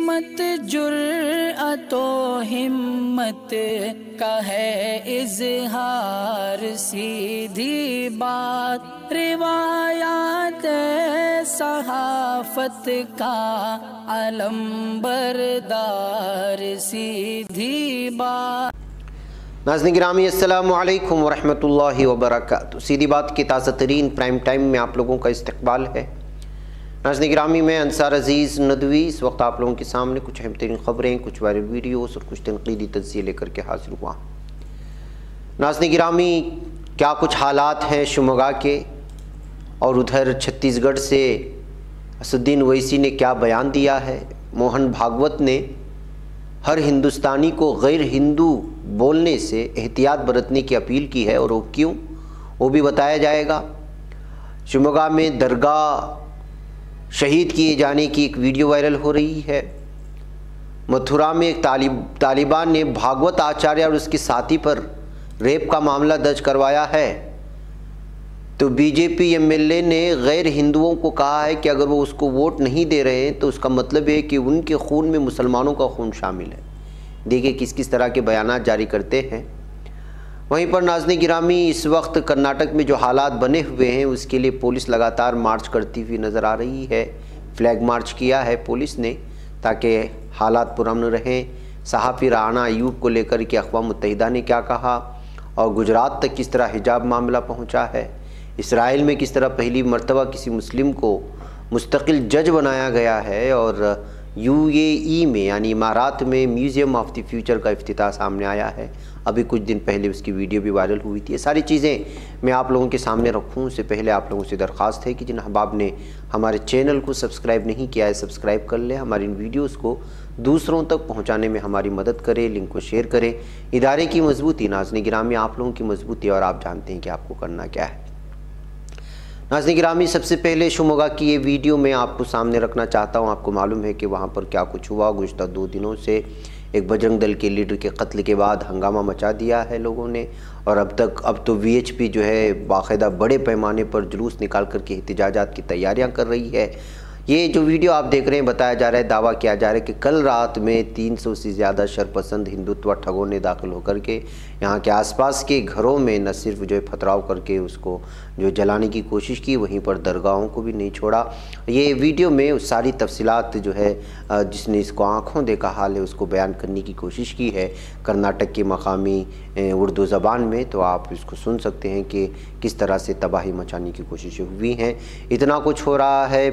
सिमत जुर्अतो हिम्मत का है इजहार, सीधी बात रिवायात सहाफत का अलम बरदार, सीधी बात। नाज़रीन गिरामी अस्सलामु अलैकुम वरहमतुल्लाहि वबरकातुहू। सीधी बात की ताज़ा तरीन प्राइम टाइम में आप लोगों का इस्तकबाल है। नाज़रीन गिरामी मैं अंसार अजीज़ नदवी इस वक्त आप लोगों के सामने कुछ अहम तरीन ख़बरें, कुछ वायरल वीडियोस और कुछ तनक़ीदी तज्ज़िये लेकर के हाजिर हुआ। नाज़रीन गिरामी क्या कुछ हालात हैं शिमोगा के, और उधर छत्तीसगढ़ से असदुद्दीन ओवैसी ने क्या बयान दिया है। मोहन भागवत ने हर हिंदुस्तानी को गैर हिंदू बोलने से एहतियात बरतने की अपील की है, और वो क्यों, वो भी बताया जाएगा। शिमोगा में दरगाह शहीद किए जाने की एक वीडियो वायरल हो रही है। मथुरा में एक तालिबान ने भागवत आचार्य और उसके साथी पर रेप का मामला दर्ज करवाया है। तो बीजेपी एमएलए ने गैर हिंदुओं को कहा है कि अगर वो उसको वोट नहीं दे रहे हैं तो उसका मतलब है कि उनके खून में मुसलमानों का खून शामिल है। देखिए किस किस तरह के बयानात जारी करते हैं। वहीं पर नाज़रीन गिरामी इस वक्त कर्नाटक में जो हालात बने हुए हैं उसके लिए पुलिस लगातार मार्च करती हुई नज़र आ रही है। फ्लैग मार्च किया है पुलिस ने ताकि हालात पुरअमन रहें। सहाफ़ी राना अयूब को लेकर के अक़वाम मुत्तहिदा ने क्या कहा, और गुजरात तक किस तरह हिजाब मामला पहुँचा है। इसराइल में किस तरह पहली मर्तबा किसी मुस्लिम को मुस्तकिल जज बनाया गया है, और यूएई में यानी इमारात में म्यूज़ियम ऑफ द फ्यूचर का इफ्तिताह सामने आया है। अभी कुछ दिन पहले उसकी वीडियो भी वायरल हुई थी। ये सारी चीज़ें मैं आप लोगों के सामने रखूँ उससे पहले आप लोगों से दरख्वास्त है कि जिन अहबाब ने हमारे चैनल को सब्सक्राइब नहीं किया है सब्सक्राइब कर लें। हमारी इन वीडियोज़ को दूसरों तक पहुँचाने में हमारी मदद करें, लिंक को शेयर करें। इदारे की मजबूती नाज़रीन गिरामी आप लोगों की मजबूती, और आप जानते हैं कि आपको करना क्या है। नाज़रीन गिरामी सबसे पहले शिमोगा की ये वीडियो मैं आपको सामने रखना चाहता हूँ। आपको मालूम है कि वहाँ पर क्या कुछ हुआ। गुज़श्ता 2 दिनों से एक बजरंग दल के लीडर के कत्ल के बाद हंगामा मचा दिया है लोगों ने, और अब तो वीएचपी जो है बाकायदा बड़े पैमाने पर जुलूस निकाल कर के एहतिजाजात की तैयारियाँ कर रही है। ये जो वीडियो आप देख रहे हैं बताया जा रहा है, दावा किया जा रहा है कि कल रात में 300 से ज़्यादा शरपसंद हिंदुत्व ठगों ने दाखिल होकर के यहाँ के आसपास के घरों में न सिर्फ जो है पथराव करके उसको जो जलाने की कोशिश की, वहीं पर दरगाहों को भी नहीं छोड़ा। ये वीडियो में सारी तफसीलात जो है जिसने इसको आँखों देखा हाल है उसको बयान करने की कोशिश की है कर्नाटक की मकामी उर्दू ज़बान में। तो आप इसको सुन सकते हैं कि किस तरह से तबाही मचाने की कोशिशें हुई हैं। इतना कुछ हो रहा है,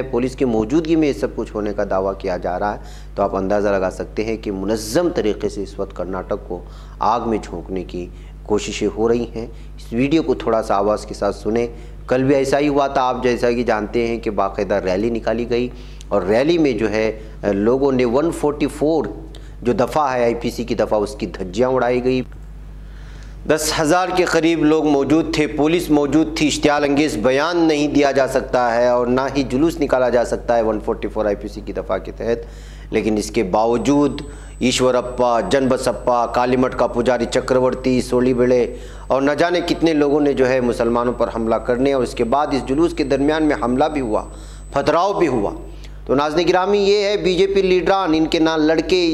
पुलिस की मौजूदगी में ये सब कुछ होने का दावा किया जा रहा है। तो आप अंदाज़ा लगा सकते हैं कि मुनज़्ज़म तरीक़े से इस वक्त कर्नाटक को आग में झोंकने की कोशिशें हो रही हैं। इस वीडियो को थोड़ा सा आवाज़ के साथ सुने। कल भी ऐसा ही हुआ था, आप जैसा कि जानते हैं कि बाकायदा रैली निकाली गई, और रैली में जो है लोगों ने 144 जो दफ़ा है आईपीसी की दफ़ा उसकी धज्जियाँ उड़ाई गई। 10,000 के करीब लोग मौजूद थे, पुलिस मौजूद थी। इश्तियाल अंगेज़ बयान नहीं दिया जा सकता है और ना ही जुलूस निकाला जा सकता है 144 आईपीसी की दफ़ा के तहत, लेकिन इसके बावजूद ईश्वरप्पा, जनबसप्पा, कालीमठ का पुजारी चक्रवर्ती, सोलीबेड़े और न जाने कितने लोगों ने जो है मुसलमानों पर हमला करने, और उसके बाद इस जुलूस के दरमियान में हमला भी हुआ, पथराव भी हुआ। तो नाज़रीन गिरामी ये है बीजेपी लीडरान, इनके ना लड़के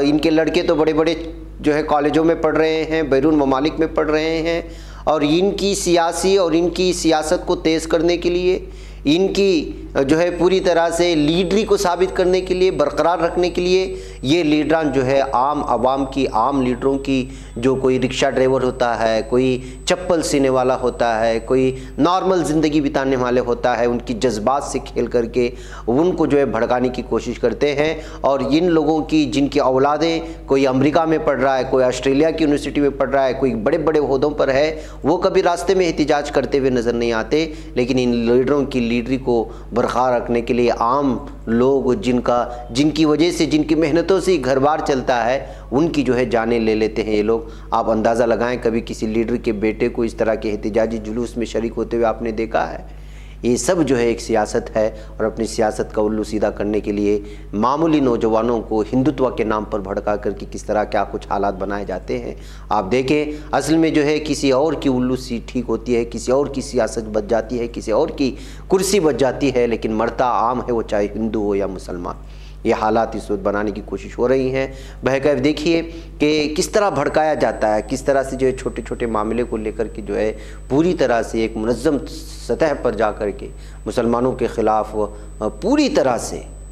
इनके लड़के तो बड़े बड़े जो है कॉलेजों में पढ़ रहे हैं, बैरून ममालिक में पढ़ रहे हैं, और इनकी सियासी और इनकी सियासत को तेज़ करने के लिए, इनकी जो है पूरी तरह से लीडरी को साबित करने के लिए, बरकरार रखने के लिए ये लीडरान जो है आम आवाम की, आम लीडरों की, जो कोई रिक्शा ड्राइवर होता है, कोई चप्पल सीने वाला होता है, कोई नॉर्मल ज़िंदगी बिताने वाले होता है, उनकी जज्बात से खेल करके उनको जो है भड़काने की कोशिश करते हैं। और इन लोगों की जिनकी औलादें कोई अमेरिका में पढ़ रहा है, कोई ऑस्ट्रेलिया की यूनिवर्सिटी में पढ़ रहा है, कोई बड़े बड़े ओहदों पर है, वो कभी रास्ते में एहतिजाज करते हुए नज़र नहीं आते। लेकिन इन लीडरों की लीडरी को बरकरार रखने के लिए आम लोग जिनकी वजह से, जिनकी मेहनतों से घर बार चलता है, उनकी जो है जानें ले लेते हैं ये लोग। आप अंदाज़ा लगाएं, कभी किसी लीडर के बेटे को इस तरह के एहतिजाजी जुलूस में शरीक होते हुए आपने देखा है? ये सब जो है एक सियासत है और अपनी सियासत का उल्लू सीधा करने के लिए मामूली नौजवानों को हिंदुत्व के नाम पर भड़का करके किस तरह क्या कुछ हालात बनाए जाते हैं। आप देखें असल में जो है किसी और की उल्लू सी ठीक होती है, किसी और की सियासत बच जाती है, किसी और की कुर्सी बच जाती है, लेकिन मरता आम है, वो चाहे हिंदू हो या मुसलमान। ये हालात इस वक्त बनाने की कोशिश हो रही हैं। बहरकैफ देखिए कि किस तरह भड़काया जाता है, किस तरह से जो है छोटे छोटे मामले को लेकर के जो है पूरी तरह से एक मुनज़्ज़म सतह पर जा कर के मुसलमानों के ख़िलाफ़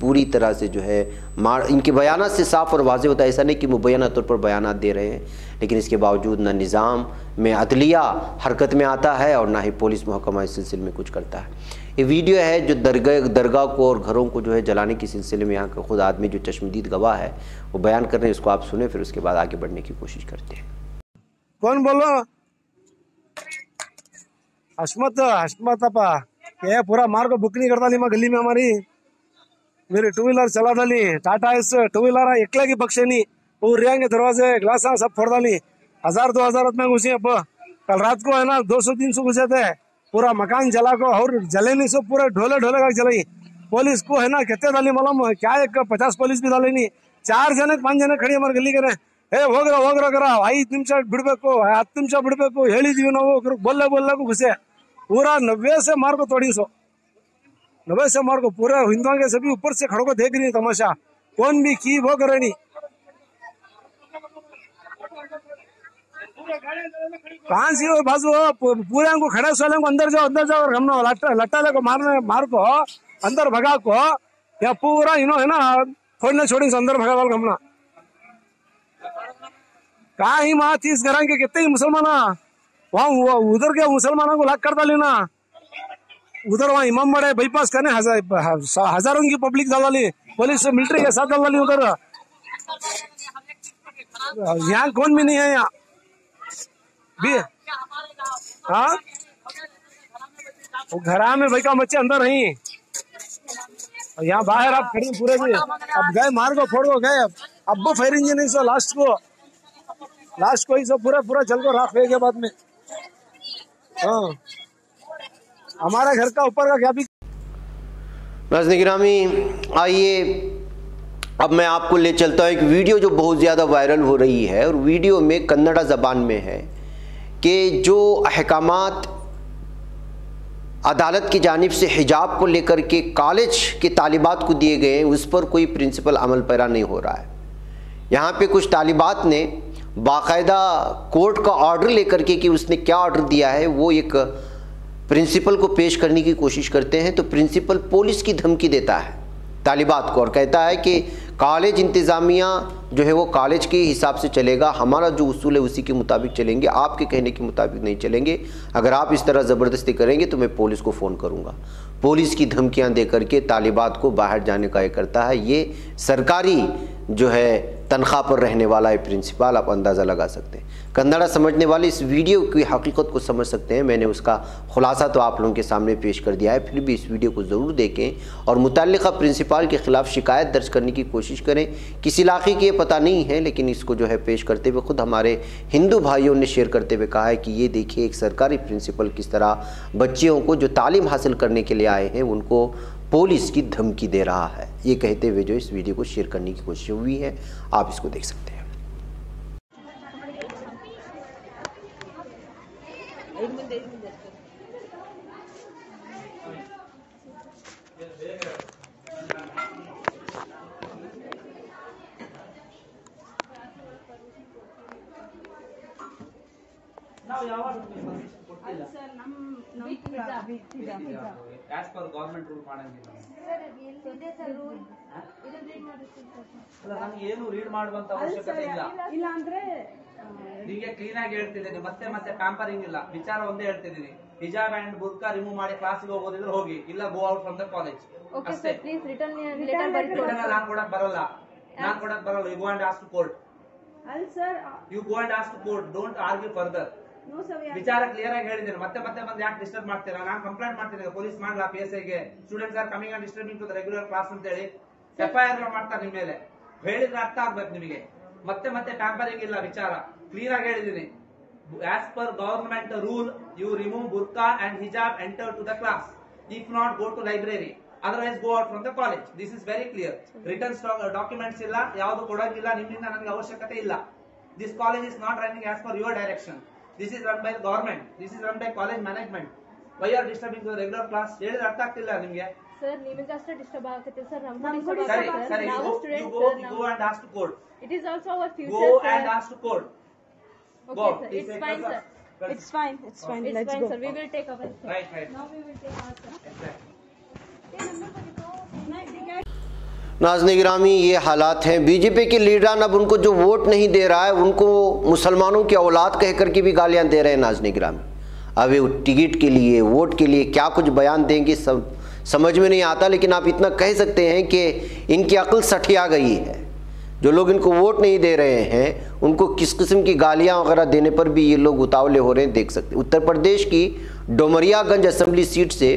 पूरी तरह से जो है इनके बयानात से साफ़ और वाज़ेह होता है। ऐसा नहीं कि मुबैना तौर पर बयानात दे रहे हैं, लेकिन इसके बावजूद ना निज़ाम में अदलिया हरकत में आता है और ना ही पुलिस महकमा इस सिलसिले में कुछ करता है। ये वीडियो है जो दरगाह को और घरों को जो है जलाने के सिलसिले में यहाँ का खुद आदमी जो चश्मदीद गवाह है वो बयान कर रहे हैं। इसको आप सुने, फिर उसके बाद आगे बढ़ने की कोशिश करते हैं। कौन बोलो? हशमत अपा क्या पूरा मार्ग बुक नहीं करता मैं गली में हमारी मेरी टू व्हीलर चला डाली टाटा इस टू व्हीलर एकले की बख्शे नहीं पूरे के दरवाजे ग्लास सब फोड़ डाली 1000-2000 में घुसी। अब कल रात को है ना 200-300 घुसे थे, पूरा मकान जला को और जले नहीं सो पूरे ढोले का जलाई। पुलिस को है ना कितने डाली मालूम क्या, एक 50 पुलिस भी डाली नहीं, 4 जने 5 जने खड़ी हमारे गली करे ಹೋಗ್ರ 5 ನಿಮಿಷ ಬಿಡ್ಬೇಕು 10 ನಿಮಿಷ ಬಿಡ್ಬೇಕು ಹೇಳಿದೀವಿ ನಾವು बोलने को घुसे पूरा 90 से मार को तोड़ी सो 90 से मार को पूरे हिंदुओं के सभी ऊपर से खड़ो को देख रही तमाशा कौन भी की वो करे नहीं। कहां से हो बाजू पूरे को खड़े सोले को अंदर जाओ और हम लट्टा को मार को अंदर भगा को या पूरा इनो है ना छोड़ने छोड़ी अंदर भगा वाल हमना कहा ही वहां 30 घर के कितने ही मुसलमान वहां उधर के मुसलमानों को लॉक कर डाली ना, उधर वहां इमाम बड़े बाईपास करने हजारों की पब्लिक डाल डाली, पुलिस मिलिट्री के साथ डाल डाली उधर। यहाँ कौन भी नहीं है यहाँ भी। हाँ घरा में भाई का बच्चे अंदर नहीं, यहाँ बाहर आप खड़ी पूरे भी अब गए मार को फोड़ को गए। अब वो फायर इंजन नहीं सो लास्ट को ही सब पूरा चल को राख के बाद में। हाँ हमारा घर का ऊपर का क्या भी। नाज़रीन गिरामी आइए अब मैं आपको ले चलता हूँ एक वीडियो जो बहुत ज़्यादा वायरल हो रही है, और वीडियो में कन्नड़ा ज़बान में है कि जो अहकामात अदालत की जानिब से हिजाब को लेकर के कॉलेज के तालिबात को दिए गए हैं उस पर कोई प्रिंसिपल अमल पैरा नहीं हो रहा है। यहाँ पे कुछ तालिबात ने बाकायदा कोर्ट का ऑर्डर लेकर के कि उसने क्या ऑर्डर दिया है वो एक प्रिंसिपल को पेश करने की कोशिश करते हैं, तो प्रिंसिपल पुलिस की धमकी देता है तालिबात को और कहता है कि कॉलेज इंतज़ामिया जो है वो कॉलेज के हिसाब से चलेगा, हमारा जो उसूल है उसी के मुताबिक चलेंगे, आपके कहने के मुताबिक नहीं चलेंगे। अगर आप इस तरह ज़बरदस्ती करेंगे तो मैं पुलिस को फ़ोन करूँगा। पुलिस की धमकियाँ दे करके तालिबात को बाहर जाने का ये करता है। ये सरकारी जो है तनख्वाह पर रहने वाला है प्रिंसिपल, आप अंदाज़ा लगा सकते हैं। कन्नड़ा समझने वाले इस वीडियो की हकीकत को समझ सकते हैं। मैंने उसका खुलासा तो आप लोगों के सामने पेश कर दिया है, फिर भी इस वीडियो को ज़रूर देखें और मुतल्लिक़ा प्रिंसिपल के ख़िलाफ़ शिकायत दर्ज करने की कोशिश करें। किस इलाके की ये पता नहीं है, लेकिन इसको जो है पेश करते हुए ख़ुद हमारे हिंदू भाइयों ने शेयर करते हुए कहा है कि ये देखिए एक सरकारी प्रिंसिपल किस तरह बच्चियों को जो तालीम हासिल करने के लिए आए हैं उनको पुलिस की धमकी दे रहा है। ये कहते हुए जो इस वीडियो को शेयर करने की कोशिश हुई है, आप इसको देख सकते हैं। As per government rule ಮಾಡಂಗಿಲ್ಲ ನನಗೆ ಏನು ರೀಡ್ ಮಾಡುವಂತ ಅವಶ್ಯಕತೆ ಇಲ್ಲ ಅಂದ್ರೆ ನಿಮಗೆ ಕ್ಲೀನ್ ಆಗಿ ಹೇಳ್ತಿದ್ದೀನಿ, ಮತ್ತೆ ಟ್ಯಾಂಪರಿಂಗ್ ಇಲ್ಲ, ವಿಚಾರ ಒಂದೇ ಹೇಳ್ತಿದ್ದೀನಿ, ಹಿಜಾಬ್ ಅಂಡ್ ಬುರ್ಕಾ ರಿಮೂವ್ ಮಾಡಿ ಕ್ಲಾಸ್ಗೆ ಹೋಗೋದಿದ್ರೆ ಹೋಗಿ, ಇಲ್ಲ go out from the college ಅಷ್ಟೇ. ನಾನು ಕೊಡಕ್ ಬರಲ್ಲ, you go and ask to court, you go and ask to court, don't argue further. ವಿಚಾರ ಕ್ಲಿಯರ್ ಆಗಿ ಹೇಳಿದ್ದೀನಿ, ಮತ್ತೆ ಬಂದು ಯಾಕೆ ಡಿಸ್ಟರ್ಬ್ ಮಾಡ್ತೀರಾ? ನಾನು ಕಂಪ್ಲೇಂಟ್ ಮಾಡ್ತೀನಿ, ಪೊಲೀಸ್ ಮಾಡಲ್ಲ PSI ಗೆ, students are coming and disturbing to the regular class ಅಂತ ಹೇಳಿ FIR ಮಾಡ್ತಾರೆ ನಿಮ್ಮ ಮೇಲೆ. ಹೇಳಿದ್ರೆ ಅರ್ಥ ಆಗ್ಬೇಕು ನಿಮಗೆ. ಮತ್ತೆ ಟ್ಯಾಂಪರಿಂಗ್ ಇಲ್ಲ, ವಿಚಾರ ಕ್ಲಿಯರ್ ಆಗಿ ಹೇಳಿದ್ದೀನಿ. As per government rule you remove burqa and hijab enter to the class. If not, go to library. Otherwise, go out from the college. This is very clear. Written documents illa, yavadu kodagilla, nimminda nanage avashyakate illa. This college is not running as per your direction. This is run by the government. This is run by college management. Why are disturbing the regular class? ಹೇಳಿದ್ರೆ ಅರ್ಥ ಆಗ್ತಿಲ್ಲ ನಿಮಗೆ. Sir ನಿಮಗೆ ಅಷ್ಟೇ disturb ಆಗುತ್ತೆ sir, ನಮಗೂ disturb ಸರಿ ಆಗುತ್ತೆ. ಸರಿ, ನಾವು you students go and ask to code. It is also our future. Go sir. and ask to code. Okay, Go. sir. It's fine, sir. It's fine. It's fine. It's Let's fine, go. sir. We will take our sir. Right. Now we will take our sir. Exactly. नाज़रीन गिरामी, ये हालात हैं। BJP के लीडरान अब उनको जो vote नहीं दे रहा है उनको मुसलमानों की औलाद कह कर के भी गालियां दे रहे हैं। नाज़रीन गिरामी, अब ये टिकट के लिए, वोट के लिए क्या कुछ बयान देंगे सब समझ में नहीं आता, लेकिन आप इतना कह सकते हैं कि इनकी अक्ल सठिया गई है। जो लोग इनको वोट नहीं दे रहे हैं उनको किस किस्म की गालियां वगैरह देने पर भी ये लोग उतावले हो रहे हैं, देख सकते हैं। उत्तर प्रदेश की डोमरियागंज असेंबली सीट से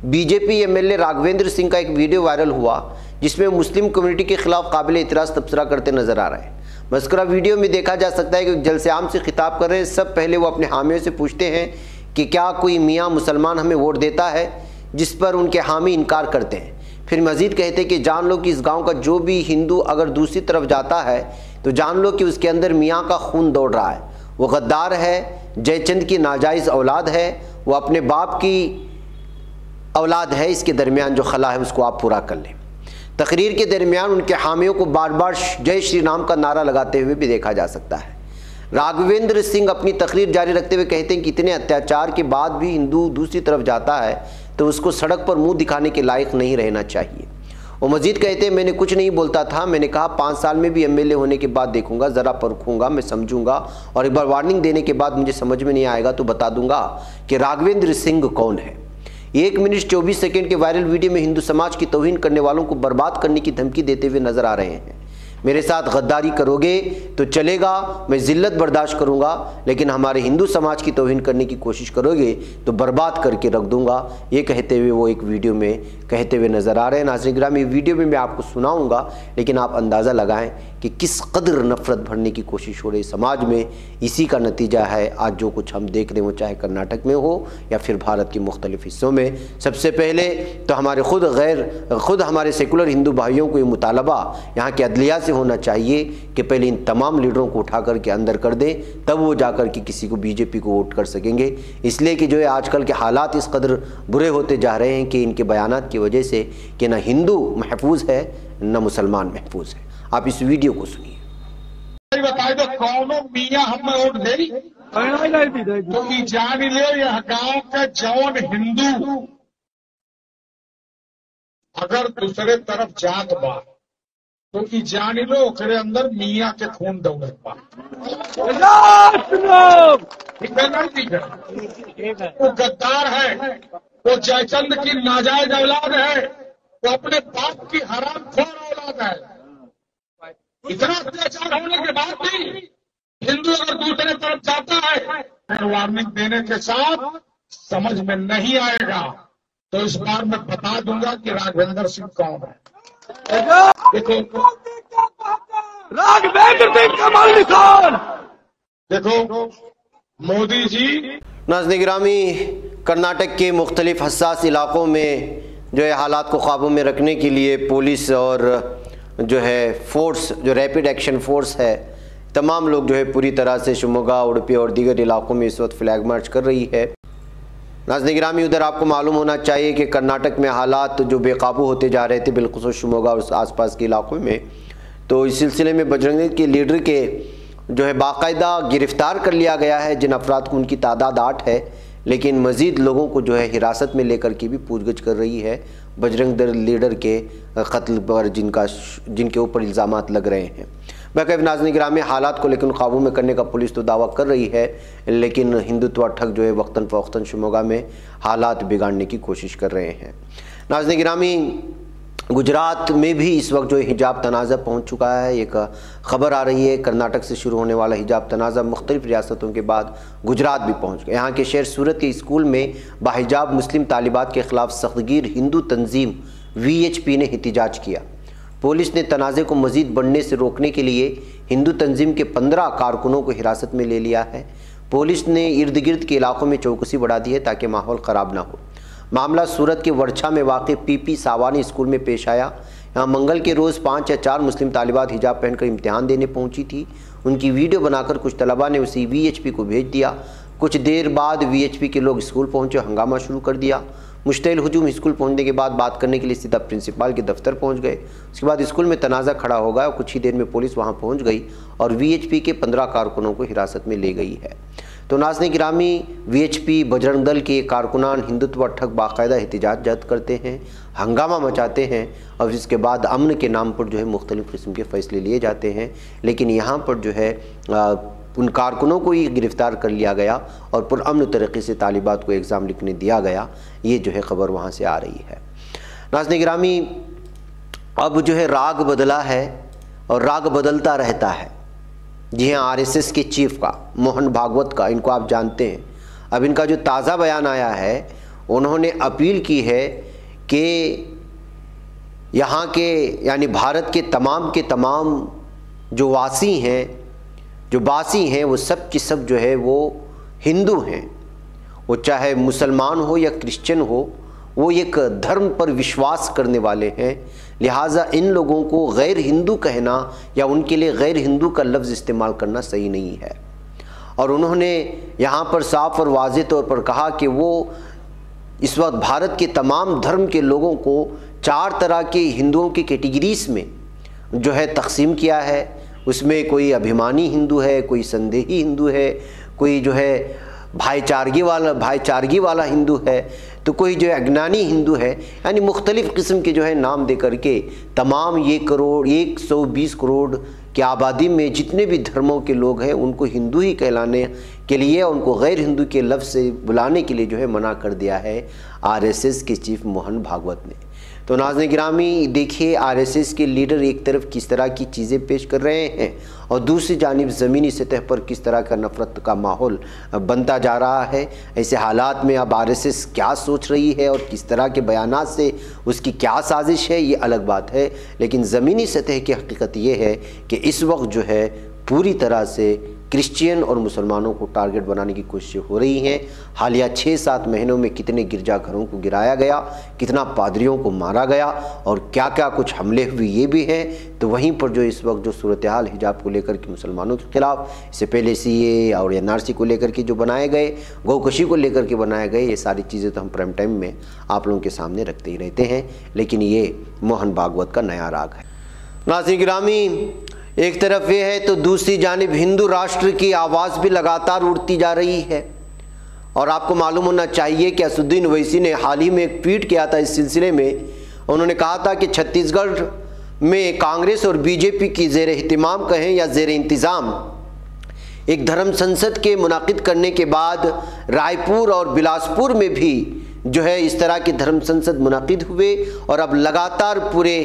बीजेपी एमएलए राघवेंद्र सिंह का एक वीडियो वायरल हुआ जिसमें मुस्लिम कम्युनिटी के खिलाफ काबिल इतराज़ तबसरा करते नजर आ रहे हैं। मज़कूरा वीडियो में देखा जा सकता है कि जलसे आम से खिताब कर रहे हैं। सब पहले वो अपने हामियों से पूछते हैं कि क्या कोई मियाँ मुसलमान हमें वोट देता है, जिस पर उनके हामी इनकार करते हैं। फिर मज़ीद कहते हैं कि जान लो कि इस गाँव का जो भी हिंदू अगर दूसरी तरफ जाता है तो जान लो कि उसके अंदर मियाँ का खून दौड़ रहा है, वो गद्दार है, जयचंद की नाजायज़ औलाद है, वो अपने बाप की औलाद है। इसके दरमियान जो खला है उसको आप पूरा कर लें। तकरीर के दरमियान उनके हामियों को बार बार जय श्री राम का नारा लगाते हुए भी देखा जा सकता है। राघवेंद्र सिंह अपनी तकरीर जारी रखते हुए कहते हैं कि इतने अत्याचार के बाद भी हिंदू दूसरी तरफ जाता है तो उसको सड़क पर मुंह दिखाने के लायक नहीं रहना चाहिए। वो मजीद कहते हैं, मैंने कुछ नहीं बोलता था, मैंने कहा 5 साल में भी एमएलए होने के बाद देखूंगा, ज़रा परखूंगा, मैं समझूंगा और एक बार वार्निंग देने के बाद मुझे समझ में नहीं आएगा तो बता दूंगा कि राघवेंद्र सिंह कौन है। 1 मिनट 24 सेकंड के वायरल वीडियो में हिंदू समाज की तौहीन करने वालों को बर्बाद करने की धमकी देते हुए नजर आ रहे हैं। मेरे साथ गद्दारी करोगे तो चलेगा, मैं जिल्लत बर्दाश्त करूंगा, लेकिन हमारे हिंदू समाज की तौहीन करने की कोशिश करोगे तो बर्बाद करके रख दूंगा। ये कहते हुए वो एक वीडियो में कहते हुए नज़र आ रहे हैं। नाज़रीन गिरामी, वीडियो में मैं आपको सुनाऊंगा, लेकिन आप अंदाज़ा लगाएं कि किस कदर नफ़रत भरने की कोशिश हो रही समाज में। इसी का नतीजा है आज जो कुछ हम देख रहे हैं, वो चाहे कर्नाटक में हो या फिर भारत के मुख्तलिफ हिस्सों में। सबसे पहले तो खुद हमारे सेकुलर हिंदू भाइयों को ये मुतालबा यहाँ के अदलिया से होना चाहिए कि पहले इन तमाम लीडरों को उठा करके अंदर कर दें, तब वो जाकर के किसी को बीजेपी को वोट कर सकेंगे। इसलिए कि जो है आजकल के हालात इस कदर बुरे होते जा रहे हैं कि इनके बयानात की वजह से कि ना हिंदू महफूज है न मुसलमान महफूज है। आप इस वीडियो को सुनिए। बताए तो कौन मियाँ हमें वोट दे तो ई जान ले यह गांव के जौन हिंदू अगर दूसरे तरफ जात बा तो ई जान लो ओकरे अंदर मियाँ के खून दौड़त बा। ठीक है, वो गद्दार है, वो जयचंद की नाजायज औलाद है, वो अपने बाप की हरामखोर औलाद है। इतना अत्याचार होने के बाद भी हिंदू अगर दूसरे तरफ जाता है, वार्निंग देने के साथ समझ में नहीं आएगा तो इस बार मैं बता दूंगा कि राघवेंद्र सिंह कौन है। देखो राघवेंद्र सिंह कमल निशान, देखो मोदी जी। नाज़रीन गिरामी, कर्नाटक के मुख्तलिफ हसास इलाकों में जो है हालात को काबू में रखने के लिए पुलिस और जो है फोर्स, जो रैपिड एक्शन फोर्स है, तमाम लोग जो है पूरी तरह से शिवमोगा, उडुपी और दीगर इलाकों में इस वक्त फ्लैग मार्च कर रही है। नाज़रीन गिरामी, उधर आपको मालूम होना चाहिए कि कर्नाटक में हालात जो बेकाबू होते जा रहे थे, बिलखुसूस शिवमोगा और आसपास के इलाकों में, तो इस सिलसिले में बजरंग दल के लीडर के जो है बाकायदा गिरफ्तार कर लिया गया है। जिन अफराद को, उनकी तादाद 8 है, लेकिन मज़ीद लोगों को जो है हिरासत में लेकर के भी पूछगछ कर रही है बजरंग दल लीडर के कत्ल पर जिनके ऊपर इल्ज़ामात लग रहे हैं। बाकायद नाज़रीन गिरामी, हालात को लेकिन काबू में करने का पुलिस तो दावा कर रही है, लेकिन हिंदुत्व ठग जो है वक्तन फ़वक्तन शिवमोगा में हालात बिगाड़ने की कोशिश कर रहे हैं। नाज़रीन गिरामी, गुजरात में भी इस वक्त जो हिजाब तनाज़ा पहुंच चुका है। एक ख़बर आ रही है, कर्नाटक से शुरू होने वाला हिजाब तनाज़ा मुख्तलिफ़ रियासतों के बाद गुजरात भी पहुंच गया। यहाँ के शहर सूरत के स्कूल में बाहिजाब मुस्लिम तालिबात के ख़िलाफ़ सख्तगीर हिंदू तंजीम VHP ने एहतजाज किया। पुलिस ने तनाज़े को मज़ीद बढ़ने से रोकने के लिए हिंदू तंजीम के 15 कारकुनों को हिरासत में ले लिया है। पुलिस ने इर्द गिर्द के इलाकों में चौकसी बढ़ा दी है ताकि माहौल ख़राब ना हो। मामला सूरत के वर्षा में वाक़ पीपी सावानी स्कूल में पेश आया। यहाँ मंगल के रोज़ 5 या 4 मुस्लिम तालिबात हिजाब पहनकर इम्तिहान देने पहुँची थी। उनकी वीडियो बनाकर कुछ तलबा ने उसे VHP को भेज दिया। कुछ देर बाद VHP के लोग स्कूल पहुँचे, हंगामा शुरू कर दिया। मुश्तइल हुजूम स्कूल पहुंचने के बाद बात करने के लिए सीधा प्रिंसिपल के दफ्तर पहुंच गए। उसके बाद स्कूल में तनाज़ा खड़ा हो गया और कुछ ही देर में पुलिस वहां पहुंच गई और VHP के 15 कारकुनों को हिरासत में ले गई है। तो नाज़रीन गिरामी, VHP बजरंग दल के कारकुनान हिंदुत्व ठग बाकायदा एहतिजाज जद करते हैं, हंगामा मचाते हैं और जिसके बाद अमन के नाम पर जो है मुख्तलिफ़ किस्म के फ़ैसले लिए जाते हैं। लेकिन यहाँ पर जो है उन कारकुनों को ही गिरफ़्तार कर लिया गया और पुरअमन तरीक़े से तालिबात को एग्ज़ाम लिखने दिया गया। ये जो है ख़बर वहाँ से आ रही है। नाज़रीन गिरामी, अब जो है राग बदला है और राग बदलता रहता है। जी हाँ, RSS के चीफ का मोहन भागवत का, इनको आप जानते हैं। अब इनका जो ताज़ा बयान आया है, उन्होंने अपील की है कि यहाँ के यानी भारत के तमाम जो वासी हैं, जो बासी हैं, वो सब की सब जो है वो हिंदू हैं। वो चाहे मुसलमान हो या क्रिश्चियन हो, वो एक धर्म पर विश्वास करने वाले हैं। लिहाजा इन लोगों को गैर हिंदू कहना या उनके लिए गैर हिंदू का लफ्ज़ इस्तेमाल करना सही नहीं है। और उन्होंने यहाँ पर साफ और वाज़ेह तौर पर कहा कि वो इस वक्त भारत के तमाम धर्म के लोगों को 4 तरह के हिंदुओं की कैटेगरीज़ में जो है तकसीम किया है। उसमें कोई अभिमानी हिंदू है, कोई संदेही हिंदू है, कोई जो है भाईचारगी वाला हिंदू है, तो कोई जो है अज्ञानी हिंदू है। यानी मुख्तलिफ़ किस्म के जो है नाम दे करके तमाम 120 करोड़ की आबादी में जितने भी धर्मों के लोग हैं उनको हिंदू ही कहलाने के लिए, उनको गैर हिंदू के लफ्ज़ से बुलाने के लिए जो है मना कर दिया है RSS के चीफ मोहन भागवत ने। तो नाज़रीन गिरामी, देखिए RSS के लीडर एक तरफ किस तरह की चीज़ें पेश कर रहे हैं और दूसरी जानिब ज़मीनी सतह पर किस तरह का नफ़रत का माहौल बनता जा रहा है। ऐसे हालात में अब RSS क्या सोच रही है और किस तरह के बयानात से उसकी क्या साजिश है, ये अलग बात है। लेकिन ज़मीनी सतह की हकीकत ये है कि इस वक्त जो है पूरी तरह से क्रिश्चियन और मुसलमानों को टारगेट बनाने की कोशिशें हो रही हैं। हालिया 6-7 महीनों में कितने गिरजाघरों को गिराया गया, कितना पादरियों को मारा गया और क्या क्या कुछ हमले हुए ये भी हैं। तो वहीं पर जो इस वक्त जो सूरत हाल हिजाब को लेकर के मुसलमानों के ख़िलाफ़, इससे पहले CAA और NRC को लेकर के जो बनाए गए, गौकशी को लेकर के बनाए गए, ये सारी चीज़ें तो हम प्राइम टाइम में आप लोगों के सामने रखते ही रहते हैं। लेकिन ये मोहन भागवत का नया राग है। नाज़रीन गिरामी, एक तरफ ये है तो दूसरी जानिब हिंदू राष्ट्र की आवाज़ भी लगातार उठती जा रही है। और आपको मालूम होना चाहिए कि असदुद्दीन ओवैसी ने हाल ही में एक ट्वीट किया था इस सिलसिले में। उन्होंने कहा था कि छत्तीसगढ़ में कांग्रेस और BJP की ज़ेर एहतिमाम कहें या ज़ेर इंतज़ाम एक धर्म संसद के मुनाकिद करने के बाद रायपुर और बिलासपुर में भी जो है इस तरह के धर्म संसद मुनाकिद हुए और अब लगातार पूरे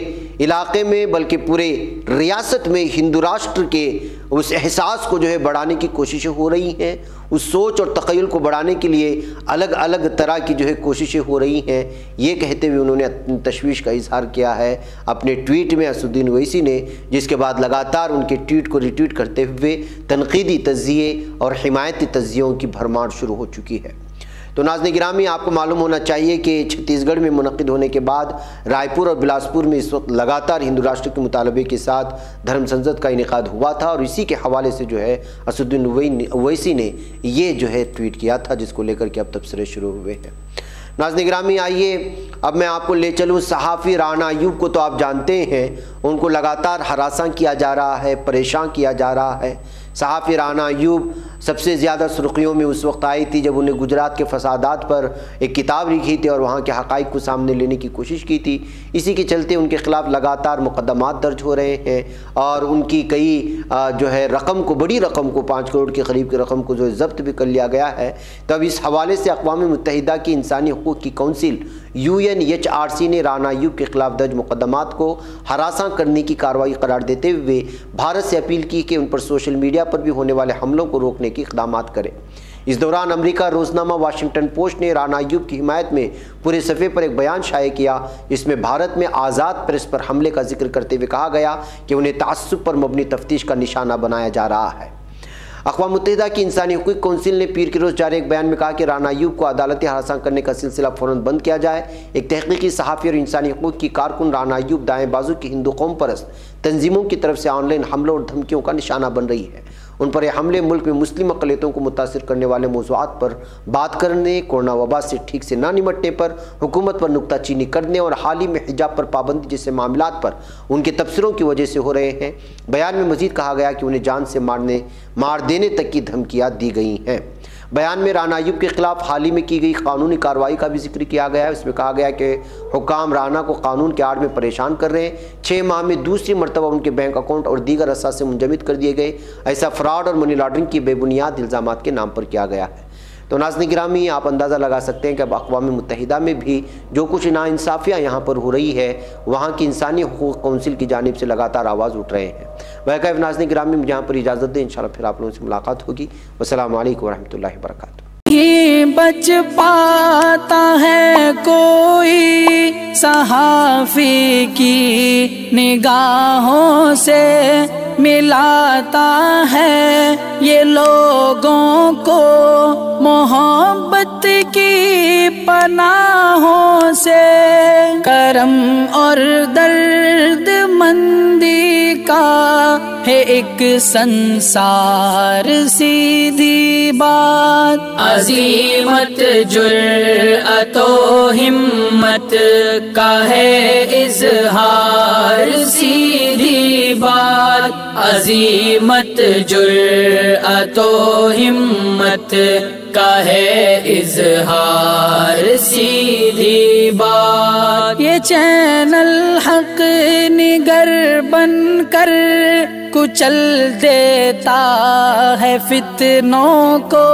इलाके में बल्कि पूरे रियासत में हिंदू राष्ट्र के उस एहसास को जो है बढ़ाने की कोशिशें हो रही हैं। उस सोच और तख़य्युल को बढ़ाने के लिए अलग अलग तरह की जो है कोशिशें हो रही हैं। ये कहते हुए उन्होंने तशवीश का इजहार किया है अपने ट्वीट में असदुद्दीन ओवैसी ने, जिसके बाद लगातार उनके ट्वीट को रिट्वीट करते हुए तनकीदी तज़्ज़िये और हिमायती तज़्ज़ियों की भरमार शुरू हो चुकी है। तो नाज़रीन गिरामी, आपको मालूम होना चाहिए कि छत्तीसगढ़ में मुनक़िद होने के बाद रायपुर और बिलासपुर में इस वक्त लगातार हिंदू राष्ट्र के मुतालबे के साथ धर्म संसद का इनेकाद हुआ था और इसी के हवाले से जो है असदुद्दीन ओवैसी ने ये जो है ट्वीट किया था, जिसको लेकर के अब तबसरे शुरू हुए हैं। नाज़रीन गिरामी, आइए अब मैं आपको ले चलूँ सहाफ़ी राना अयूब को। तो आप जानते हैं उनको लगातार हरासा किया जा रहा है, परेशान किया जा रहा है। सहाफ़ी राना अयूब सबसे ज़्यादा सुर्खियों में उस वक्त आई थी जब उन्हें गुजरात के फसादात पर एक किताब लिखी थी और वहाँ के हक़ाइक़ को सामने लेने की कोशिश की थी। इसी के चलते उनके ख़िलाफ़ लगातार मुक़दमात दर्ज हो रहे हैं और उनकी कई जो है रकम को, बड़ी रकम को, 5 करोड़ के करीब की रकम को जो है ज़ब्त भी कर लिया गया है। तब इस हवाले से अक़वाम मुत्तहिदा की इंसानी हुकूक़ की कौंसिल UNHRC ने राना अयूब के ख़िलाफ़ दर्ज मुक़दमात को हरासा करने की कार्रवाई करार देते हुए भारत से अपील की कि उन पर सोशल मीडिया पर भी होने वाले हमलों को रोकने की इक़दामात करें। इस दौरान अमेरिका रोज़नामा वाशिंगटन पोस्ट ने राना अयूब की हिमायत में पूरे सफ़े पर एक बयान शाये किया, जिसमें भारत में आज़ाद प्रेस पर हमले का जिक्र करते हुए कहा गया कि उन्हें तासुब पर मबनी तफ्तीश का निशाना बनाया जा रहा है। अक़वाम मुत्तहिदा की इंसानी हुकूक कौंसिल ने पीर के रोज़ जारी एक बयान में कहा कि राना अय्यूब को अदालती हरासा करने का सिलसिला फ़ौरन बंद किया जाए। एक तहक़ीक़ी सहाफ़ी और इंसानी हुकूक की कारकुन राना अय्यूब दाएँ बाजू की हिंदू कौम परस्त तंजीमों की तरफ से ऑनलाइन हमलों और धमकियों का निशाना बन रही है। उन पर यह हमले मुल्क में मुस्लिम अक़लियतों को मुतासिर करने वाले मौज़ूआत पर बात करने, कोरोना वबा से ठीक से ना निमटने पर, हुकूमत पर नुक्ताचीनी करने और हाल ही में हिजाब पर पाबंदी जैसे मामलात पर उनके तबसरों की वजह से हो रहे हैं। बयान में मज़ीद कहा गया कि उन्हें जान से मार देने तक की धमकियाँ दी गई हैं। बयान में राना अय्यूब के खिलाफ हाल ही में की गई कानूनी कार्रवाई का भी जिक्र किया गया है। इसमें कहा गया कि हुकाम राना को कानून के आड़ में परेशान कर रहे हैं। 6 माह में दूसरी मरतबा उनके बैंक अकाउंट और दीगर असासे मुंजमद कर दिए गए। ऐसा फ्रॉड और मनी लॉन्ड्रिंग की बेबुनियाद इल्ज़ामात के नाम पर किया गया है। तो नाज़रीन गिरामी, आप अंदाज़ा लगा सकते हैं कि अब अक़वाम मुत्तहिदा में भी जो कुछ नाइंसाफ़ियाँ यहाँ पर हो रही है, वहाँ की इंसानी हुकूक कौंसिल की जानिब से लगातार आवाज़ उठ रहे हैं। वह नाज़रीन गिरामी, मुझे यहाँ पर इजाज़त दें। इंशाअल्लाह फिर आप लोगों से मुलाकात होगी। वस्सलामु अलैकुम वरहमतुल्लाहि वबरकातुहू। बच पाता है कोई सहाफ़ी की निगाहों से, मिलाता है ये लोगों को मोहब्बत की पनाहों से। करम और दर्द मंदी का है एक संसार, सीधी बात अज़ीमत जुर्अतो हिम्मत का है इज़हार, सीधी बात अज़ीमत जुर्अतो हिम्मत का है इज़हार, सीधी बात। ये चैनल हक निगर बनकर कुचल देता है फितनों को।